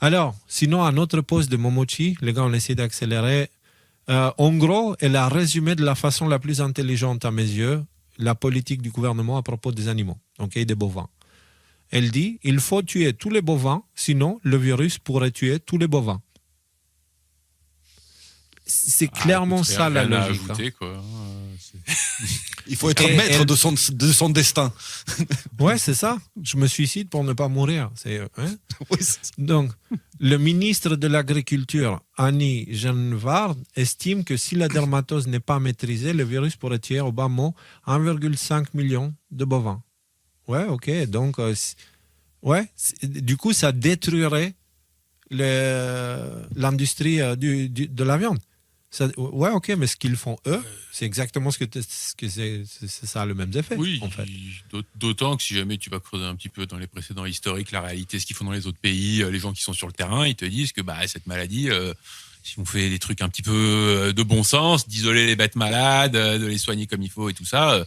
Alors, sinon, à notre poste de Momochi, les gars, on essaie d'accélérer. En gros, elle a résumé de la façon la plus intelligente à mes yeux la politique du gouvernement à propos des animaux, donc, et des bovins. Elle dit, il faut tuer tous les bovins, sinon le virus pourrait tuer tous les bovins. C'est clairement écoute, ça la rien à logique. ajouter, quoi. Il faut être maître de son destin. Ouais, c'est ça. Je me suicide pour ne pas mourir. Oui, c'est ça. Donc, le ministre de l'Agriculture, Annie Genevard, estime que si la dermatose n'est pas maîtrisée, le virus pourrait tuer au bas mot 1,5 million de bovins. Ouais, ok. Donc, du coup, ça détruirait l'industrie de la viande. Ouais, ok, mais ce qu'ils font eux, c'est exactement ça a le même effet. Oui, en fait. D'autant que si jamais tu vas creuser un petit peu dans les précédents historiques, la réalité, ce qu'ils font dans les autres pays, les gens qui sont sur le terrain, ils te disent que cette maladie, si on fait des trucs un petit peu de bon sens, d'isoler les bêtes malades, de les soigner comme il faut et tout ça,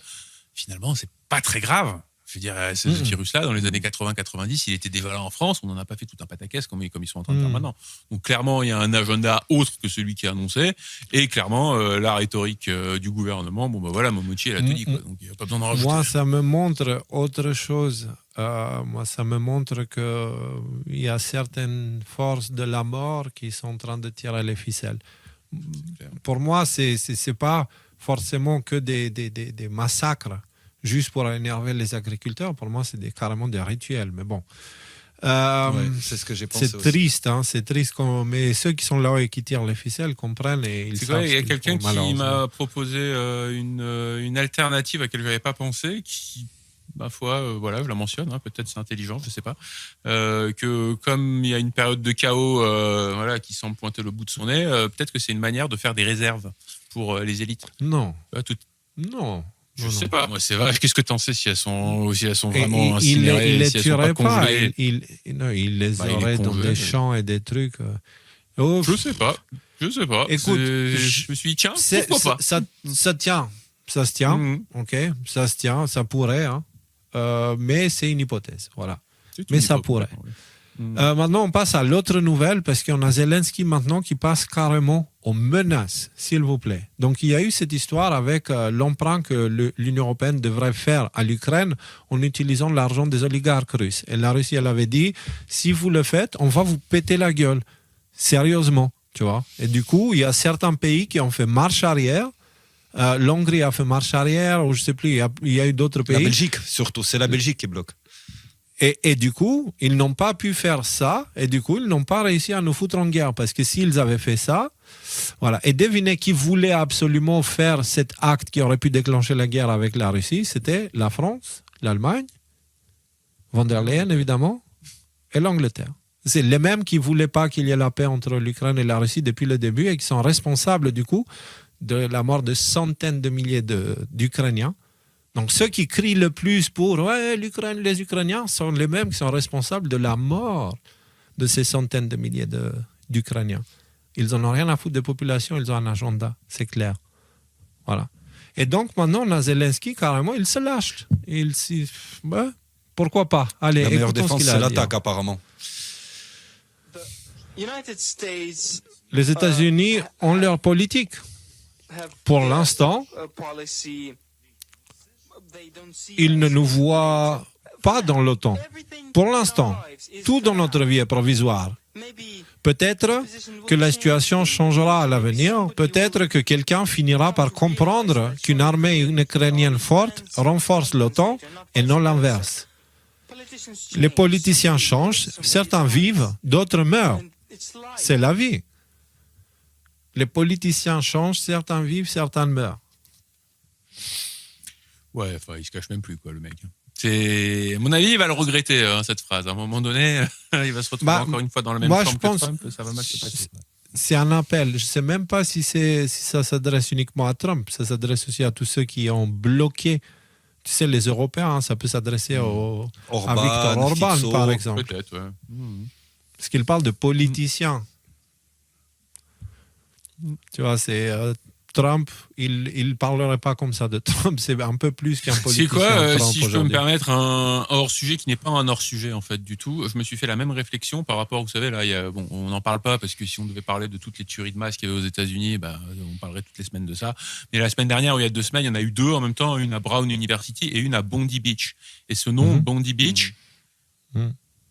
finalement, c'est pas très grave. Je veux dire, ce virus-là, dans les années 80-90, il était dévalant en France, on n'en a pas fait tout un pataquès comme ils sont en train de faire maintenant. Donc clairement, il y a un agenda autre que celui qui est annoncé, et clairement, la rhétorique du gouvernement, Momochi, elle a tout dit, quoi. Donc il n'y a pas besoin d'en rajouter. Moi, ça me montre autre chose. Moi, ça me montre qu'il y a certaines forces de la mort qui sont en train de tirer les ficelles. Pour moi, c'est pas forcément que des massacres juste pour énerver les agriculteurs. Pour moi, c'est carrément des rituels. Mais bon, c'est ce que j'ai pensé c'est aussi. Triste, hein, c'est triste. Mais ceux qui sont là et qui tirent les ficelles comprennent et ils savent. Il y a quelqu'un font, qui m'a proposé une alternative à laquelle je n'avais pas pensé, qui, ma foi, je la mentionne, hein, peut-être c'est intelligent, je ne sais pas, que comme il y a une période de chaos qui semble pointer le bout de son nez, peut-être que c'est une manière de faire des réserves pour les élites. Non. Non. Je ne sais pas, moi c'est vrai. Qu'est-ce que tu en sais si elles sont vraiment incinérées? Il les tuerait pas. Il les aurait dans des champs et des trucs. Je sais pas. Écoute, je me suis dit, tiens, pourquoi pas. Ça tient. Ça se tient. Ok, ça se tient. Ça pourrait. Hein. Mais c'est une hypothèse. Voilà. Mais ça pourrait. Maintenant, on passe à l'autre nouvelle parce qu'on a Zelensky maintenant qui passe carrément aux menaces, s'il vous plaît. Donc, il y a eu cette histoire avec l'emprunt que l'Union européenne devrait faire à l'Ukraine en utilisant l'argent des oligarques russes. Et la Russie, elle avait dit, si vous le faites, on va vous péter la gueule. Sérieusement, tu vois. Et du coup, il y a certains pays qui ont fait marche arrière. L'Hongrie a fait marche arrière, ou je ne sais plus, il y a eu d'autres pays. La Belgique, surtout. C'est la Belgique qui bloque. Et du coup, ils n'ont pas pu faire ça, et du coup, ils n'ont pas réussi à nous foutre en guerre, parce que s'ils avaient fait ça, voilà. Et devinez qui voulait absolument faire cet acte qui aurait pu déclencher la guerre avec la Russie, c'était la France, l'Allemagne, von der Leyen évidemment, et l'Angleterre. C'est les mêmes qui ne voulaient pas qu'il y ait la paix entre l'Ukraine et la Russie depuis le début, et qui sont responsables du coup de la mort de centaines de milliers d'Ukrainiens. Donc ceux qui crient le plus pour l'Ukraine, les Ukrainiens sont les mêmes qui sont responsables de la mort de ces centaines de milliers d'Ukrainiens. Ils n'en ont rien à foutre des populations, ils ont un agenda, c'est clair. Voilà. Et donc maintenant, on a Zelensky, carrément, il se lâche. Pourquoi pas? Allez, la meilleure défense, c'est l'attaque, dire. Apparemment. Les États-Unis ont leur politique. Pour l'instant, ils ne nous voient pas dans l'OTAN. Pour l'instant, tout dans notre vie est provisoire. Peut-être que la situation changera à l'avenir. Peut-être que quelqu'un finira par comprendre qu'une armée ukrainienne forte renforce l'OTAN et non l'inverse. Les politiciens changent, certains vivent, d'autres meurent. C'est la vie. Les politiciens changent, certains vivent, certains meurent. Ouais, enfin, il se cache même plus, quoi, le mec. À mon avis, il va le regretter, cette phrase. À un moment donné, il va se retrouver encore une fois dans la même chambre que Trump, ça va mal se passer. C'est un appel. Je ne sais même pas si ça s'adresse uniquement à Trump. Ça s'adresse aussi à tous ceux qui ont bloqué. Tu sais, les Européens, hein, ça peut s'adresser à Viktor Orban, Fico, par exemple. Peut-être, ouais. Parce qu'il parle de politiciens. Tu vois, c'est Trump, il ne parlerait pas comme ça de Trump. C'est un peu plus qu'un politicien. C'est quoi, Trump si je peux me aujourd'hui. permettre, un hors-sujet qui n'est pas un hors-sujet, en fait, du tout. Je me suis fait la même réflexion par rapport, vous savez, là, on n'en parle pas parce que si on devait parler de toutes les tueries de masse qu'il y avait aux États-Unis, on parlerait toutes les semaines de ça. Mais la semaine dernière, ou il y a 2 semaines, il y en a eu 2 en même temps, une à Brown University et une à Bondi Beach. Et ce nom, Bondi Beach,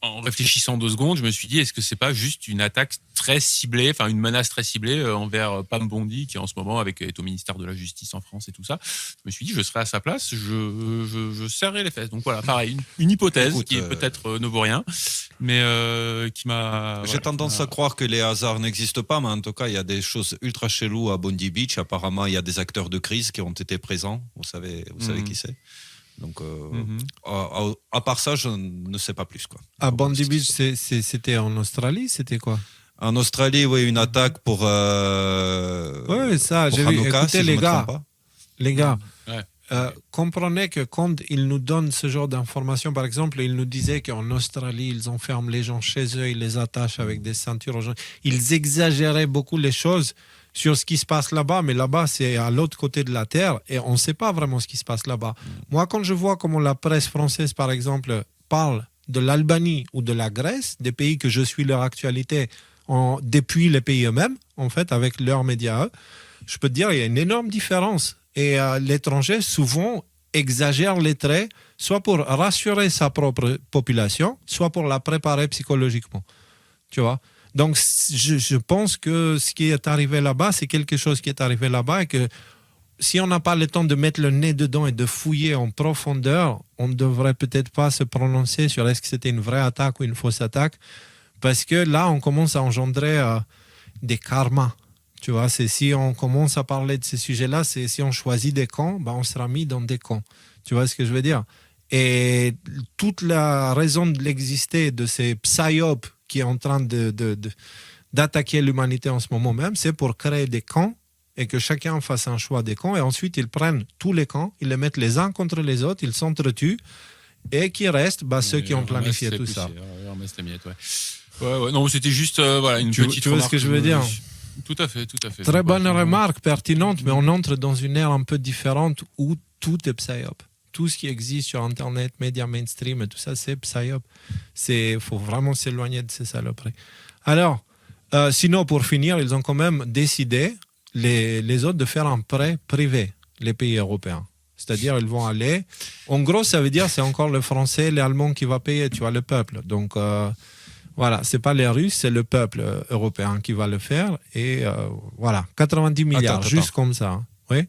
en réfléchissant 2 secondes, je me suis dit, est-ce que c'est pas juste une attaque très ciblée, enfin une menace très ciblée envers Pam Bondi, qui en ce moment est au ministère de la Justice en France et tout ça. Je me suis dit, je serais à sa place, je serrerais les fesses. Donc voilà, pareil, une hypothèse. Écoute, qui peut-être ne vaut rien, mais qui m'a... J'ai tendance à croire que les hasards n'existent pas, mais en tout cas, il y a des choses ultra cheloues à Bondi Beach. Apparemment, il y a des acteurs de crise qui ont été présents. Vous savez qui c'est. Donc, à part ça, je ne sais pas plus. Quoi. À Bondi Beach, c'était en Australie, c'était quoi? En Australie, oui, une attaque pour. Oui, ça, pour j'ai vu. Hanouka, Écoutez, si les gars, Ouais. comprenez que quand ils nous donnent ce genre d'informations, par exemple, ils nous disaient qu'en Australie, ils enferment les gens chez eux, ils les attachent avec des ceintures aux gens. Ils exagéraient beaucoup les choses sur ce qui se passe là-bas, mais là-bas, c'est à l'autre côté de la Terre et on ne sait pas vraiment ce qui se passe là-bas. Moi, quand je vois comment la presse française, par exemple, parle de l'Albanie ou de la Grèce, des pays que je suis leur actualité depuis les pays eux-mêmes, en fait, avec leurs médias, je peux te dire, il y a une énorme différence. Et l'étranger, souvent, exagère les traits, soit pour rassurer sa propre population, soit pour la préparer psychologiquement. Tu vois ? Donc, je pense que ce qui est arrivé là-bas, c'est quelque chose qui est arrivé là-bas et que si on n'a pas le temps de mettre le nez dedans et de fouiller en profondeur, on ne devrait peut-être pas se prononcer sur est-ce que c'était une vraie attaque ou une fausse attaque, parce que là, on commence à engendrer des karmas. Tu vois, c'est si on commence à parler de ces sujets-là, c'est si on choisit des camps, on sera mis dans des camps. Tu vois ce que je veux dire? Et toute la raison de l'exister de ces psyops qui est en train d'attaquer l'humanité en ce moment même, c'est pour créer des camps et que chacun fasse un choix des camps. Et ensuite, ils prennent tous les camps, ils les mettent les uns contre les autres, ils s'entretuent et qui restent ceux qui ont planifié tout ça. Ouais. Non, c'était juste une petite remarque. Tu vois ce que je veux dire? Tout à fait. Très bonne remarque, pertinente, mais on entre dans une ère un peu différente où tout est psyop. Tout ce qui existe sur Internet, médias mainstream et tout ça, c'est psyop. Il faut vraiment s'éloigner de ces saloperies. Alors, sinon, pour finir, ils ont quand même décidé, les autres, de faire un prêt privé, les pays européens. C'est-à-dire, ils vont aller... En gros, ça veut dire c'est encore le Français, les Allemands qui va payer, tu vois, le peuple. Donc, voilà, c'est pas les Russes, c'est le peuple européen qui va le faire. Et voilà, 90 milliards, juste comme ça. Hein. Oui. De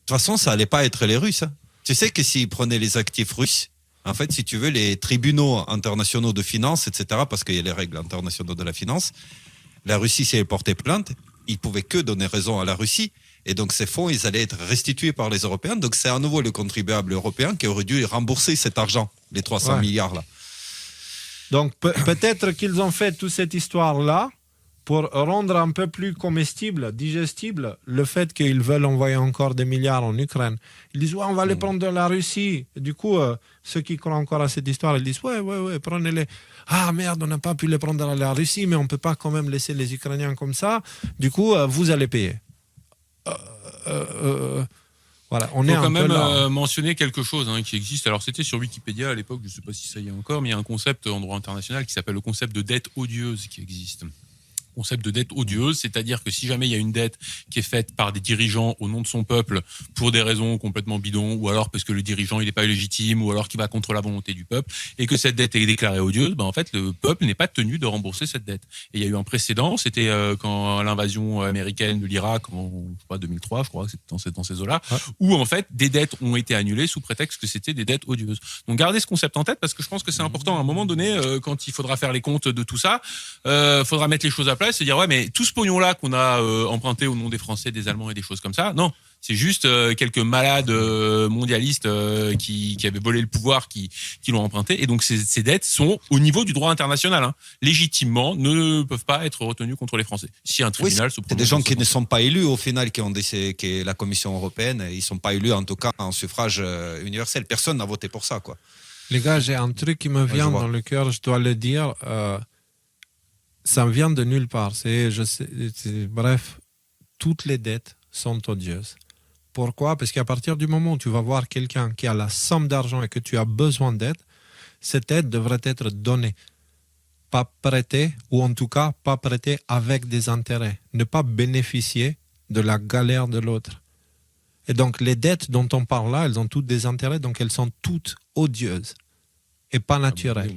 toute façon, ça allait pas être les Russes. Hein. Tu sais que s'ils prenaient les actifs russes, en fait, si tu veux, les tribunaux internationaux de finance, etc., parce qu'il y a les règles internationales de la finance, la Russie, si elle portait plainte, ils pouvaient que donner raison à la Russie. Et donc, ces fonds, ils allaient être restitués par les Européens. Donc, c'est à nouveau le contribuable européen qui aurait dû rembourser cet argent, les 300 milliards là. Donc, peut-être qu'ils ont fait toute cette histoire-là pour rendre un peu plus comestible, digestible, le fait qu'ils veulent envoyer encore des milliards en Ukraine. Ils disent, on va les prendre de la Russie. Et du coup, ceux qui croient encore à cette histoire, ils disent, ouais, prenez-les. Ah merde, on n'a pas pu les prendre de la Russie, mais on ne peut pas quand même laisser les Ukrainiens comme ça. Du coup, vous allez payer. Voilà, on est quand même là. Mentionner quelque chose qui existe. Alors, c'était sur Wikipédia à l'époque, je ne sais pas si ça y est encore, mais il y a un concept en droit international qui s'appelle le concept de dette odieuse qui existe. Concept de dette odieuse, c'est-à-dire que si jamais il y a une dette qui est faite par des dirigeants au nom de son peuple pour des raisons complètement bidons, ou alors parce que le dirigeant il n'est pas légitime, ou alors qu'il va contre la volonté du peuple, et que cette dette est déclarée odieuse, en fait le peuple n'est pas tenu de rembourser cette dette. Et il y a eu un précédent, c'était quand l'invasion américaine de l'Irak en 2003, je crois que c'était dans ces eaux-là, où en fait des dettes ont été annulées sous prétexte que c'était des dettes odieuses. Donc gardez ce concept en tête parce que je pense que c'est important à un moment donné, quand il faudra faire les comptes de tout ça, faudra mettre les choses à plat, se dire mais tout ce pognon là qu'on a emprunté au nom des Français, des Allemands et des choses comme ça, non, c'est juste quelques malades mondialistes qui avaient volé le pouvoir qui l'ont emprunté, et donc ces dettes sont au niveau du droit international, légitimement ne peuvent pas être retenues contre les Français. Si un tribunal se prononce, c'est des gens qui ne sont pas élus au final, qui est la Commission européenne, ils sont pas élus en tout cas en suffrage universel. Personne n'a voté pour ça, quoi. Les gars, j'ai un truc qui me vient dans le cœur, je dois le dire. Ça me vient de nulle part. Bref, toutes les dettes sont odieuses. Pourquoi? Parce qu'à partir du moment où tu vas voir quelqu'un qui a la somme d'argent et que tu as besoin d'aide, cette aide devrait être donnée. Pas prêtée, ou en tout cas pas prêtée avec des intérêts. Ne pas bénéficier de la galère de l'autre. Et donc les dettes dont on parle là, elles ont toutes des intérêts, donc elles sont toutes odieuses et pas naturelles.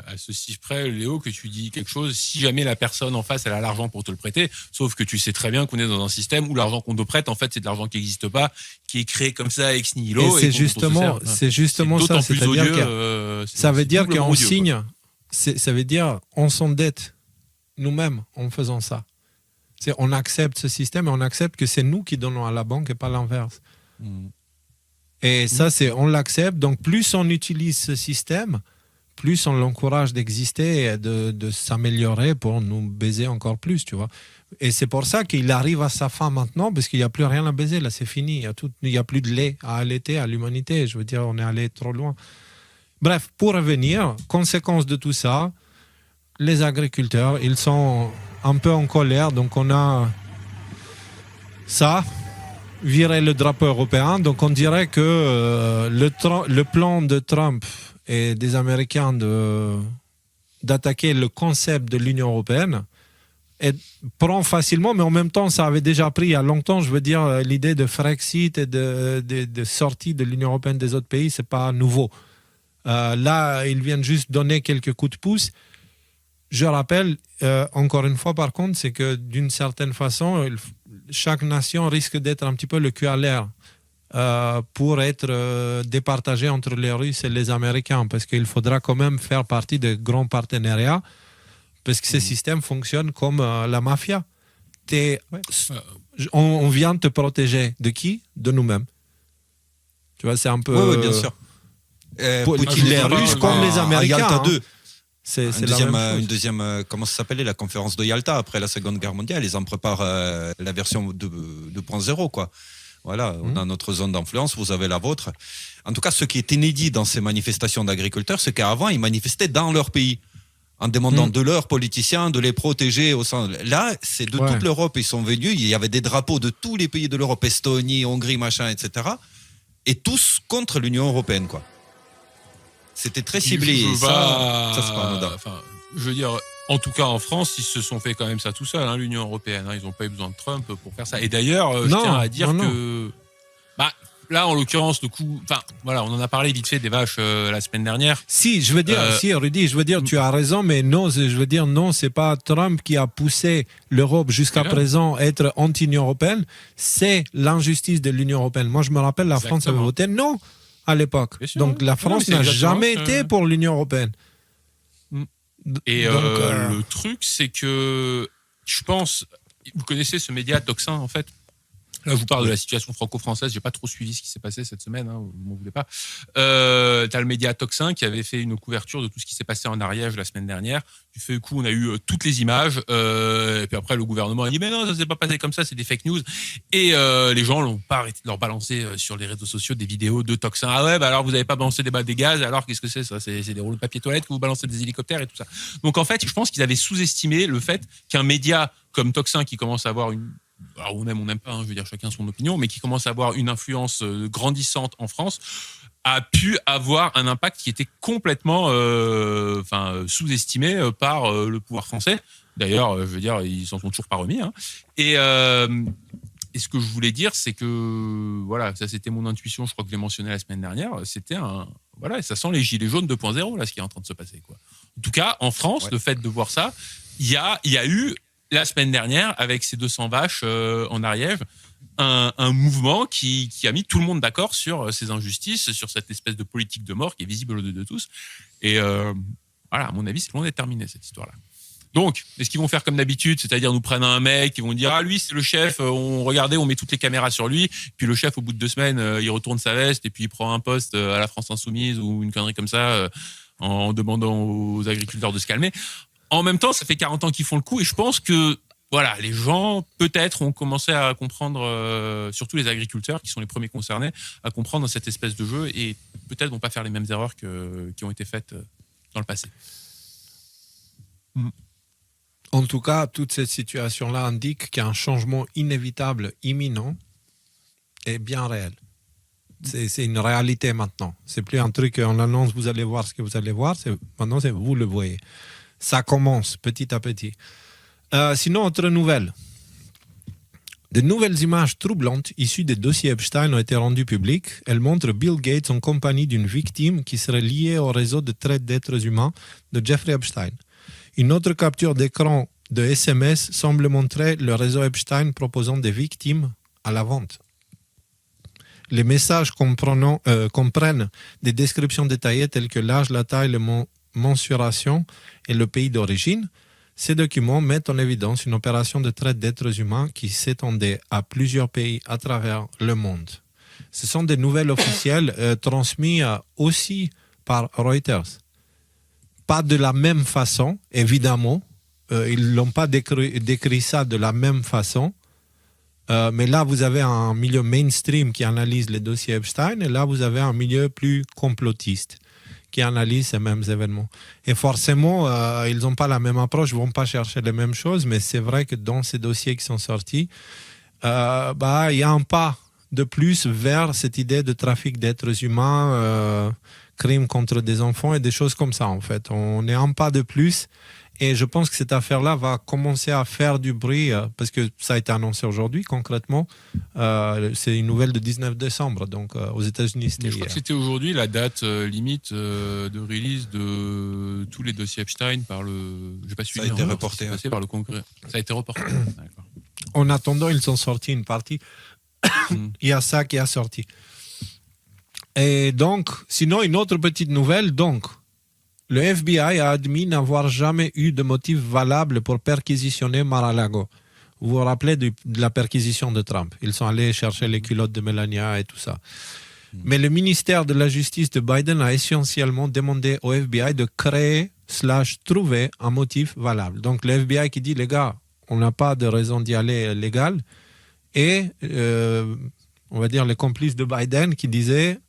À ceci près, Léo, que tu dis quelque chose, si jamais la personne en face, elle a l'argent pour te le prêter, sauf que tu sais très bien qu'on est dans un système où l'argent qu'on te prête, en fait, c'est de l'argent qui n'existe pas, qui est créé comme ça, ex nihilo. Et c'est justement ça. C'est-à-dire ça veut dire qu'on signe, ça veut dire on s'endette nous-mêmes en faisant ça. On accepte ce système et on accepte que c'est nous qui donnons à la banque et pas l'inverse. Et ça, on l'accepte. Donc, plus on utilise ce système, plus on l'encourage d'exister et de s'améliorer pour nous baiser encore plus, tu vois. Et c'est pour ça qu'il arrive à sa fin maintenant, parce qu'il n'y a plus rien à baiser. Là, c'est fini. Il n'y a plus de lait à allaiter à l'humanité. Je veux dire, on est allé trop loin. Bref, pour revenir, conséquence de tout ça, les agriculteurs, ils sont un peu en colère. Donc, on a ça, virer le drapeau européen. Donc, on dirait que le plan de Trump et des Américains d'attaquer le concept de l'Union européenne prend facilement, mais en même temps, ça avait déjà pris il y a longtemps. Je veux dire, l'idée de Frexit et de sortie de l'Union européenne des autres pays, c'est pas nouveau. Là, ils viennent juste donner quelques coups de pouce. Je rappelle, encore une fois, par contre, c'est que d'une certaine façon, chaque nation risque d'être un petit peu le cul à l'air pour être départagée entre les Russes et les Américains, parce qu'il faudra quand même faire partie de grands partenariats, parce que ces systèmes fonctionnent comme la mafia. On vient te protéger de qui? De nous-mêmes. Tu vois, c'est un peu... Oui, bien sûr. Les Russes comme les Américains. Yalta 2. C'est une deuxième, comment ça s'appelait, la conférence de Yalta après la Seconde Guerre mondiale. Ils en préparent la version 2.0, quoi. Voilà, on a notre zone d'influence, vous avez la vôtre. En tout cas, ce qui est inédit dans ces manifestations d'agriculteurs, c'est qu'avant, ils manifestaient dans leur pays, en demandant de leurs politiciens de les protéger au sein. Là, c'est de toute l'Europe, ils sont venus, il y avait des drapeaux de tous les pays de l'Europe, Estonie, Hongrie, machin, etc. Et tous contre l'Union européenne, quoi. C'était très ciblé. Ça c'est pas anodin. Je veux dire, en tout cas en France, ils se sont fait quand même ça tout seuls, l'Union européenne. Ils n'ont pas eu besoin de Trump pour faire ça. Et d'ailleurs, je tiens à dire que... là, en l'occurrence, le coup... voilà, on en a parlé vite fait des vaches la semaine dernière. Si, je veux dire, Rudy, je veux dire, tu as raison, mais non, je veux dire, non, c'est pas Trump qui a poussé l'Europe jusqu'à présent à être anti-Union européenne, c'est l'injustice de l'Union européenne. Moi, je me rappelle, la France avait voté non à l'époque. Donc, la France n'a jamais été pour l'Union européenne. Et le truc, c'est que je pense, vous connaissez ce média Toxin, en fait. Là, je vous parle de la situation franco-française. J'ai pas trop suivi ce qui s'est passé cette semaine. Vous m'en voulez pas. T'as le média Toxin qui avait fait une couverture de tout ce qui s'est passé en Ariège la semaine dernière. Du fait, coup, on a eu toutes les images. Et puis après, le gouvernement a dit mais non, ça s'est pas passé comme ça, c'est des fake news. Et les gens n'ont pas arrêté de leur balancer sur les réseaux sociaux des vidéos de Toxin. Ah ouais, alors vous avez pas balancé des gaz. Alors qu'est-ce que c'est ça? C'est des rouleaux de papier toilette que vous balancez des hélicoptères et tout ça. Donc en fait, je pense qu'ils avaient sous-estimé le fait qu'un média comme Toxin qui commence à avoir une... Alors on n'aime pas, je veux dire chacun son opinion, mais qui commence à avoir une influence grandissante en France, a pu avoir un impact qui était complètement sous-estimé par le pouvoir français. D'ailleurs, je veux dire, ils s'en sont toujours pas remis. Et ce que je voulais dire, c'est que voilà, ça c'était mon intuition. Je crois que je l'ai mentionné la semaine dernière. C'était ça sent les gilets jaunes 2.0 là, ce qui est en train de se passer, quoi. En tout cas, en France, le fait de voir ça, il y a eu la semaine dernière, avec ces 200 vaches en Ariège, un mouvement qui a mis tout le monde d'accord sur ces injustices, sur cette espèce de politique de mort qui est visible aux yeux de tous. Et voilà, à mon avis, c'est loin d'être terminé, cette histoire-là. Donc, est-ce qu'ils vont faire comme d'habitude, c'est-à-dire nous prennent un mec, ils vont dire « Ah, lui, c'est le chef, regardez, on met toutes les caméras sur lui. » Puis le chef, au bout de 2 semaines, il retourne sa veste et puis il prend un poste à la France Insoumise ou une connerie comme ça en demandant aux agriculteurs de se calmer. En même temps, ça fait 40 ans qu'ils font le coup et je pense que voilà, les gens, peut-être, ont commencé à comprendre, surtout les agriculteurs qui sont les premiers concernés, à comprendre cette espèce de jeu et peut-être vont pas faire les mêmes erreurs qui ont été faites dans le passé. En tout cas, toute cette situation-là indique qu'un changement inévitable, imminent, est bien réel. C'est une réalité maintenant. C'est plus un truc qu'on annonce, vous allez voir ce que vous allez voir. Maintenant, vous le voyez. Ça commence petit à petit. Sinon, autre nouvelle. De nouvelles images troublantes issues des dossiers Epstein ont été rendues publiques. Elles montrent Bill Gates en compagnie d'une victime qui serait liée au réseau de traite d'êtres humains de Jeffrey Epstein. Une autre capture d'écran de SMS semble montrer le réseau Epstein proposant des victimes à la vente. Les messages comprennent des descriptions détaillées telles que l'âge, la taille, la mensuration et le pays d'origine. Ces documents mettent en évidence une opération de traite d'êtres humains qui s'étendait à plusieurs pays à travers le monde. Ce sont des nouvelles officielles transmises aussi par Reuters. Pas de la même façon, évidemment. Ils n'ont pas décrit ça de la même façon. Mais là, vous avez un milieu mainstream qui analyse les dossiers Epstein et là, vous avez un milieu plus complotiste qui analyse ces mêmes événements. Et forcément, ils n'ont pas la même approche, ils ne vont pas chercher les mêmes choses, mais c'est vrai que dans ces dossiers qui sont sortis, il y a un pas de plus vers cette idée de trafic d'êtres humains, crimes contre des enfants et des choses comme ça, en fait. On est un pas de plus. Et je pense que cette affaire-là va commencer à faire du bruit parce que ça a été annoncé aujourd'hui concrètement. C'est une nouvelle de 19 décembre, donc aux États-Unis. Je crois que c'était aujourd'hui la date limite de release de tous les dossiers Epstein par le. J'ai pas suivi. Ça a été reporté. Par le Congrès. Ça a été reporté. D'accord. En attendant, ils ont sorti une partie. Il y a ça qui a sorti. Et donc, sinon, une autre petite nouvelle. Donc, le FBI a admis n'avoir jamais eu de motif valable pour perquisitionner Mar-a-Lago. Vous vous rappelez de la perquisition de Trump. Ils sont allés chercher les culottes de Melania et tout ça. Mais le ministère de la Justice de Biden a essentiellement demandé au FBI de créer / trouver un motif valable. Donc le FBI qui dit, les gars, on n'a pas de raison d'y aller légal. Et on va dire les complices de Biden qui disaient,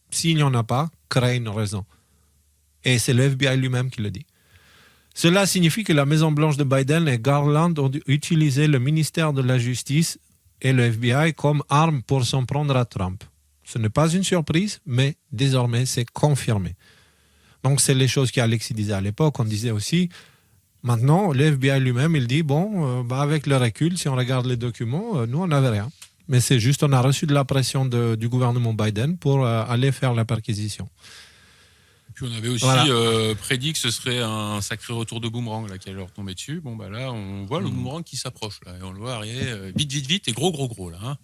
s'il n'y en a pas, créez une raison. Et c'est le FBI lui-même qui le dit. Cela signifie que la Maison-Blanche de Biden et Garland ont utilisé le ministère de la Justice et le FBI comme arme pour s'en prendre à Trump. Ce n'est pas une surprise, mais désormais, c'est confirmé. Donc, c'est les choses qu'Alexis disait à l'époque. On disait aussi, maintenant, le FBI lui-même, il dit, avec le recul, si on regarde les documents, nous, on n'avait rien. Mais c'est juste, on a reçu de la pression du gouvernement Biden pour aller faire la perquisition. Puis on avait aussi prédit que ce serait un sacré retour de boomerang là, qui allait leur tomber dessus. Bon, là, on voit le boomerang qui s'approche. Là, et on le voit arriver vite et gros. Là, hein.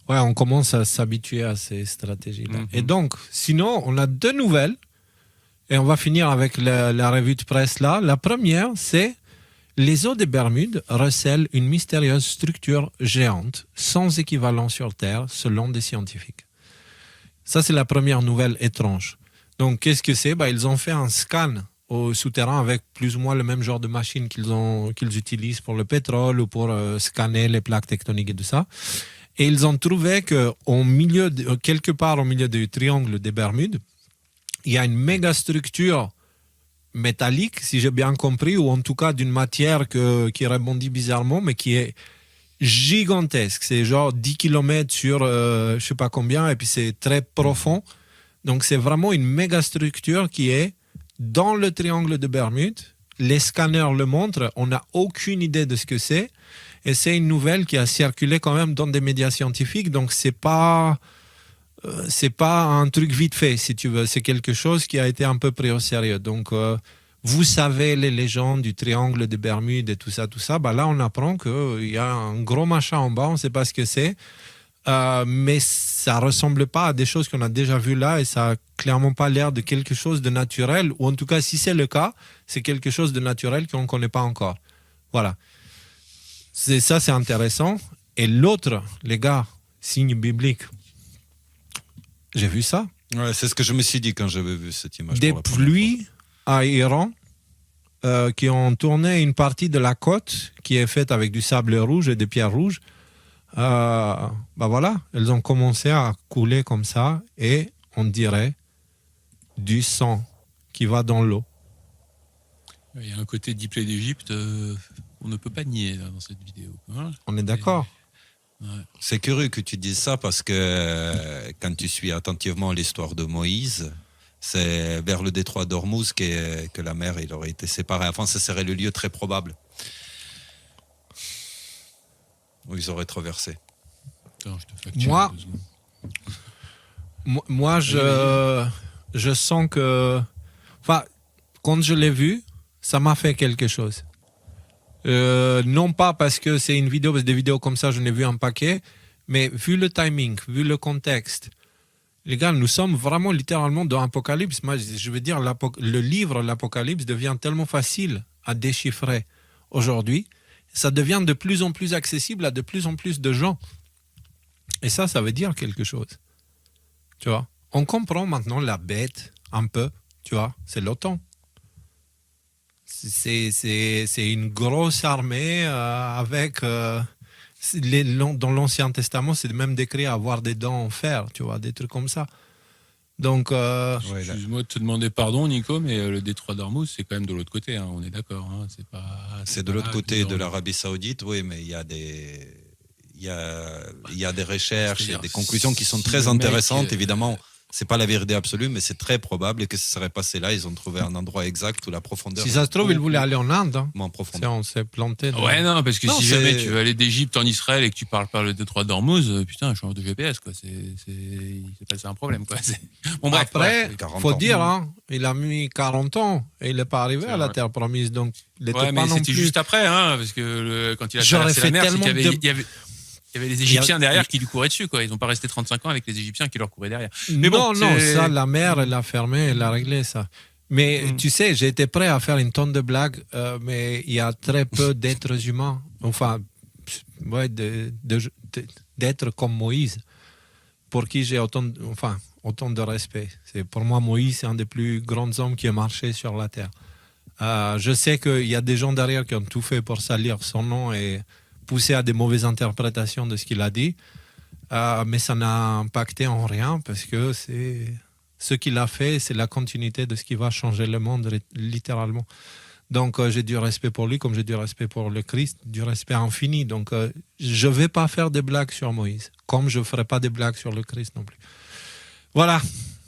Ouais, on commence à s'habituer à ces stratégies-là. Et donc, sinon, on a deux nouvelles. Et on va finir avec la revue de presse là. La première, c'est les eaux des Bermudes recèlent une mystérieuse structure géante, sans équivalent sur Terre, selon des scientifiques. Ça, c'est la première nouvelle étrange. Donc, qu'est-ce que c'est ? Ils ont fait un scan au souterrain avec plus ou moins le même genre de machine qu'ils utilisent pour le pétrole ou pour scanner les plaques tectoniques et tout ça. Et ils ont trouvé que quelque part au milieu du triangle des Bermudes, il y a une méga structure métallique, si j'ai bien compris, ou en tout cas d'une matière qui rebondit bizarrement, mais qui est gigantesque. C'est genre 10 km sur je ne sais pas combien, et puis c'est très profond. Donc, c'est vraiment une méga structure qui est dans le triangle de Bermude. Les scanners le montrent. On n'a aucune idée de ce que c'est. Et c'est une nouvelle qui a circulé quand même dans des médias scientifiques. Donc, c'est pas un truc vite fait, si tu veux. C'est quelque chose qui a été un peu pris au sérieux. Donc, vous savez les légendes du triangle de Bermude et tout ça. Là, on apprend qu'il y a un gros machin en bas. On ne sait pas ce que c'est. Mais ça ne ressemble pas à des choses qu'on a déjà vues là et ça n'a clairement pas l'air de quelque chose de naturel, ou en tout cas, si c'est le cas, c'est quelque chose de naturel qu'on ne connaît pas encore. Voilà. Ça, c'est intéressant. Et l'autre, les gars, signe biblique. J'ai vu ça. Ouais, c'est ce que je me suis dit quand j'avais vu cette image. Des pluies à Iran qui ont tourné une partie de la côte qui est faite avec du sable rouge et des pierres rouges. Voilà, elles ont commencé à couler comme ça et on dirait du sang qui va dans l'eau. Il y a un côté deep play d'Égypte, on ne peut pas nier là, dans cette vidéo. Hein. On est d'accord. Ouais. C'est curieux que tu dises ça parce que quand tu suis attentivement l'histoire de Moïse, c'est vers le détroit d'Ormuz que la mer il aurait été séparée. Enfin, ce serait le lieu très probable où ils auraient traversé. Attends, je te facture Moi- 2 secondes. Moi, je sens que... Enfin, quand je l'ai vu, ça m'a fait quelque chose. Non pas parce que c'est une vidéo, parce que des vidéos comme ça, j'en ai vu un paquet, mais vu le timing, vu le contexte, les gars, nous sommes vraiment littéralement dans l'Apocalypse. Moi, je veux dire, le livre, l'Apocalypse, devient tellement facile à déchiffrer aujourd'hui. Ça devient de plus en plus accessible à de plus en plus de gens. Et ça veut dire quelque chose. Tu vois, on comprend maintenant la bête un peu, tu vois, c'est l'OTAN. C'est une grosse armée avec... dans l'Ancien Testament, c'est même décrit avoir des dents en fer, tu vois, des trucs comme ça. Donc... Ouais, là. Excuse-moi de te demander pardon, Nico, mais le détroit d'Ormuz, c'est quand même de l'autre côté, hein, on est d'accord. Hein, C'est de l'autre côté de l'Arabie Saoudite, oui, mais il y a des recherches, il y a des conclusions qui sont si très le mec, intéressantes, évidemment. C'est pas la vérité absolue, mais c'est très probable que ce serait passé là. Ils ont trouvé un endroit exact où la profondeur. Si ça se trouve, il voulait aller en Inde. Hein. En Si profondeur. on s'est planté. Ouais, non, parce que Non, si c'est- jamais tu veux aller d'Égypte en Israël et que tu parles pas le détroit d'Ormuz, putain, change de GPS, quoi. C'est un problème, quoi. Bon, bref, Après, ouais. 40 faut ans. dire, hein, il a mis 40 ans et il n'est pas arrivé C'est à la vrai. terre promise. Donc, il n'était Ouais, pas mais non c'était plus... juste après, hein, parce que quand il a J'aurais traversé fait la mer, c'est tellement qu'il y avait, de- il y avait les Égyptiens derrière qui lui couraient dessus, quoi. Ils n'ont pas resté 35 ans avec les Égyptiens qui leur couraient derrière. Mais non, bon, non, c'est- ça, la mer, elle l'a fermé, elle l'a réglé, ça. Mais tu sais, j'ai été prêt à faire une tonne de blagues, mais il y a très peu d'êtres humains, enfin, ouais, d'êtres comme Moïse, pour qui j'ai autant de respect. Pour moi, Moïse, c'est un des plus grands hommes qui a marché sur la terre. Je sais qu'il y a des gens derrière qui ont tout fait pour salir son nom et pousser à des mauvaises interprétations de ce qu'il a dit. Mais ça n'a impacté en rien parce que c'est ce qu'il a fait, c'est la continuité de ce qui va changer le monde littéralement. Donc j'ai du respect pour lui comme j'ai du respect pour le Christ, du respect infini. Donc je ne vais pas faire des blagues sur Moïse, comme je ne ferai pas des blagues sur le Christ non plus. Voilà,